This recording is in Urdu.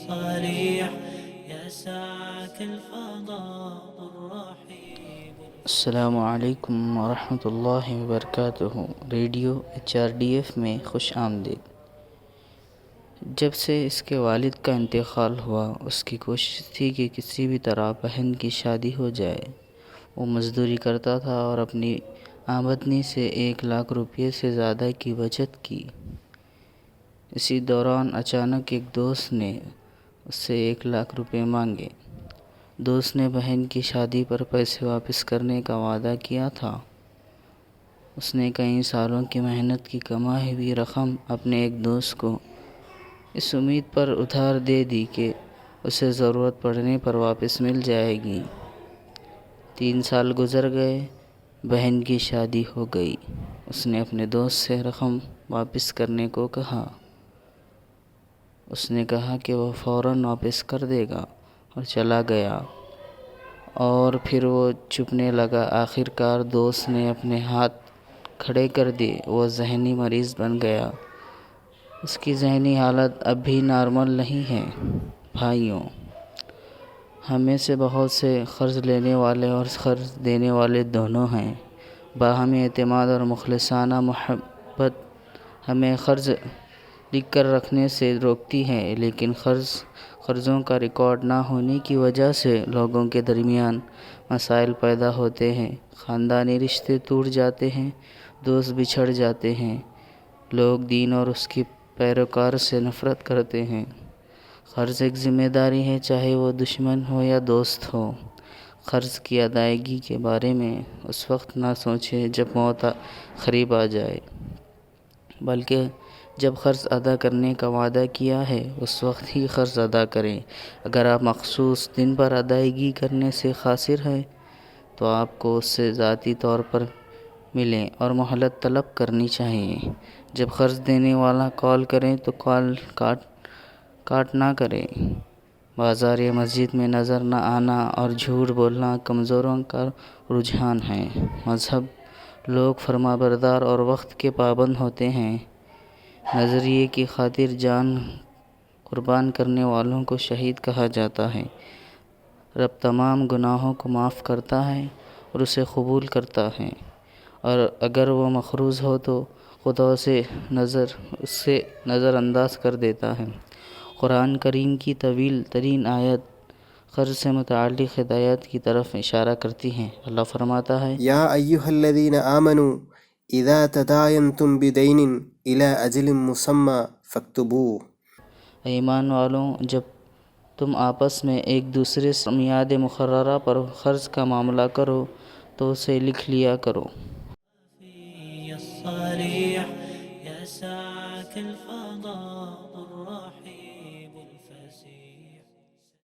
الصريح يسعك الفضاء الرحيب. السلام علیکم ورحمۃ اللہ وبرکاتہ۔ ریڈیو HRDF میں خوش آمدید۔ جب سے اس کے والد کا انتقال ہوا، اس کی کوشش تھی کہ کسی بھی طرح بہن کی شادی ہو جائے۔ وہ مزدوری کرتا تھا اور اپنی آمدنی سے 1 لاکھ روپے سے زیادہ کی بچت کی۔ اسی دوران اچانک ایک دوست نے اس سے 1 لاکھ روپے مانگے۔ دوست نے بہن کی شادی پر پیسے واپس کرنے کا وعدہ کیا تھا۔ اس نے کئی سالوں کی محنت کی کمائی ہوئی رقم اپنے ایک دوست کو اس امید پر ادھار دے دی کہ اسے ضرورت پڑنے پر واپس مل جائے گی۔ 3 سال گزر گئے، بہن کی شادی ہو گئی۔ اس نے اپنے دوست سے رقم واپس کرنے کو کہا۔ اس نے کہا کہ وہ فوراً واپس کر دے گا اور چلا گیا، اور پھر وہ چھپنے لگا۔ آخر کار دوست نے اپنے ہاتھ کھڑے کر دیے۔ وہ ذہنی مریض بن گیا۔ اس کی ذہنی حالت اب بھی نارمل نہیں ہے۔ بھائیوں، ہم میں سے بہت سے قرض لینے والے اور قرض دینے والے دونوں ہیں۔ باہمی اعتماد اور مخلصانہ محبت ہمیں قرض لکھ کر رکھنے سے روکتی ہے، لیکن قرضوں کا ریکارڈ نہ ہونے کی وجہ سے لوگوں کے درمیان مسائل پیدا ہوتے ہیں، خاندانی رشتے ٹوٹ جاتے ہیں، دوست بچھڑ جاتے ہیں، لوگ دین اور اس کی پیروکار سے نفرت کرتے ہیں۔ قرض ایک ذمہ داری ہے، چاہے وہ دشمن ہو یا دوست ہو۔ قرض کی ادائیگی کے بارے میں اس وقت نہ سوچیں جب موت قریب آ جائے، بلکہ جب قرض ادا کرنے کا وعدہ کیا ہے اس وقت ہی قرض ادا کریں۔ اگر آپ مخصوص دن پر ادائیگی کرنے سے قاصر ہیں تو آپ کو اس سے ذاتی طور پر ملیں اور مہلت طلب کرنی چاہیے۔ جب قرض دینے والا کال کرے تو کال کاٹ نہ کریں۔ بازار یا مسجد میں نظر نہ آنا اور جھوٹ بولنا کمزوروں کا رجحان ہے۔ مذہب لوگ فرمانبردار اور وقت کے پابند ہوتے ہیں۔ نظریے کی خاطر جان قربان کرنے والوں کو شہید کہا جاتا ہے۔ رب تمام گناہوں کو معاف کرتا ہے اور اسے قبول کرتا ہے، اور اگر وہ مقروض ہو تو خدا اسے نظر انداز کر دیتا ہے۔ قرآن کریم کی طویل ترین آیت قرض سے متعلق ہدایات کی طرف اشارہ کرتی ہے۔ اللہ فرماتا ہے، یا ایہا الذین آمنوا اذا تداینتم بدین الی اجل مسمی فاکتبوہ۔ اے ایمان والوں، جب تم آپس میں ایک دوسرے سے میعاد مقررہ پر قرض کا معاملہ کرو تو اسے لکھ لیا کرو۔ الصريح يسعك الفضاء الرحيب الفسيح.